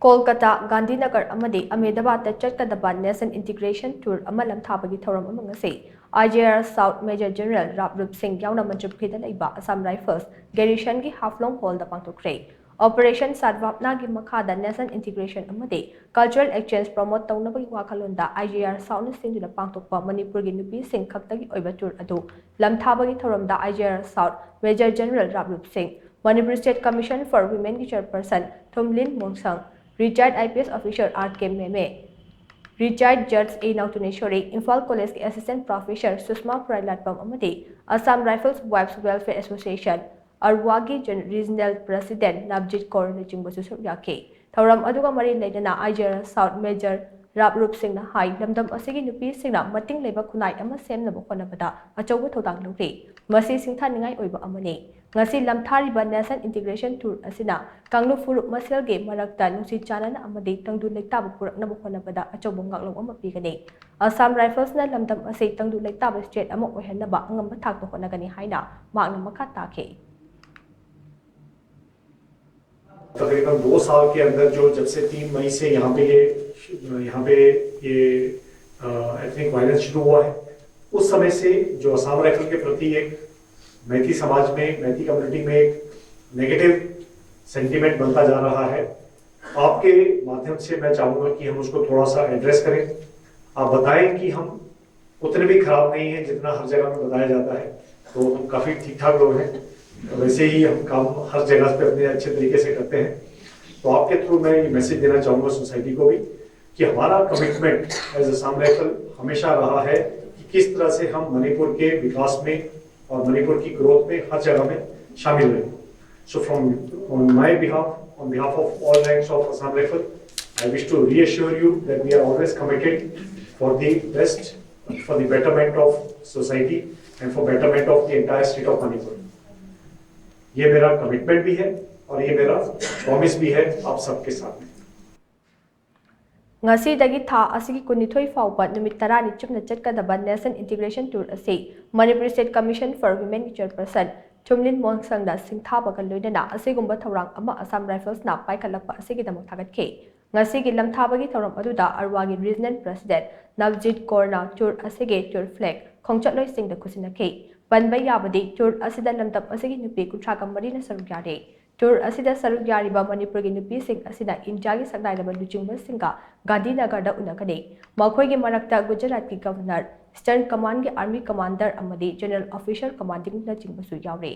कोलकाता, गांधीनगर अमदी अहमदाबाद चटकदबा nation integration tour अमा लमथाबगी थौरम अमा ngasi IJR South Major General Raprup Singh yauna mantripkhida leiba Assam Rifles Garrison gi Haflong Hall da pangthokre Operation Sadvapna gi makhada Nation Integration amadi Cultural Exchange promote taunabagi wakhalonda IJR South na singduna pangthokpa Manipur gi nupi sing khaktagi oiba tour adu lamthabagi thoramda IJR South Major General Raprup Singh Manipur State Commission for Women ki chairperson Thomlin Mongsang Retired IPS Officer R.K. Meme, Retired Judge A. Nautuneshwari, Imphal College के Assistant Professor Susma Prailatpam Amadi, Assam Rifles Wives Welfare Association, Arwagi Regional President Navjit Kaur Nachingbasu Suryake, Thauram Aduga Mari Laidana IJR South Major Raprup Singh na hai lamdam asigi nupi singna mating leiba khunai ama semnaba khonabada achauba thodang lawri masi singthaningai oiba amani ngasi lamthariba Nation Integration Tour asina kanglu furup masel ge marakta nusi chanana amadi tangdu lektaba puraknaba khonabada achauba ngaklong ama pigani Assam Rifles na lamdam ase tangdu lektaba state ama oihanaba angamba thakto khonagani haina makna makha takhe तकरीबन 2 साल के अंदर जो जब से 3 मई से यहाँ पे ये एथनिक वायलेंस शुरू हुआ है उस समय से जो असम राइफल के प्रति एक मैती समाज में मैती कम्युनिटी में एक नेगेटिव सेंटीमेंट बनता जा रहा है। आपके माध्यम से मैं चाहूँगा कि हम उसको थोड़ा सा एड्रेस करें। आप बताएं कि हम उतने भी खराब नहीं हैं जितना हर जगह में बताया जाता है, तो हम काफ़ी ठीक ठाक लोग हैं, वैसे ही हम काम हर जगह पे अपने अच्छे तरीके से करते हैं। तो आपके थ्रू मैं ये मैसेज देना चाहूँगा सोसाइटी को भी कि हमारा कमिटमेंट एज असम राइफल हमेशा रहा है कि किस तरह से हम मणिपुर के विकास में और मणिपुर की ग्रोथ में हर जगह में शामिल रहे। So from on my behalf, on behalf of all ranks of Assam Rifle, I wish to reassure you that we are always committed for the best, for the betterment of society and for betterment of the entire state of Manipur. ये मेरा commitment भी है और ये मेरा promise भी है आप सबके साथ। ngasi dagi tha asigi kunithoi fawba numit 10 ni chupna chatkadaba Nation Integration Tour ase Manipur State Commission for Women ki chairperson Thomlin Mongsang da singthabaga loidana asigumba thorang ama Assam Rifles na paikhalakpa asigi damak thagatke ngasi gi lamthabagi thoram aduda Arwagi Regional President Navjit Kaur na tour asige tour flag khongchatloi sing da khusinake banba yabadi tour asida lamtap asigi nupi kuthaka marina sarugyare tour asida sarugyariba Manipur gi nupi sing asida India gi saknairaba luchingba singa Gandhinagar da unakane makhoi gi marakta Gujarat ki Governor Eastern Command gi Army Commander amadi General Officer Commanding na chingbasu yaure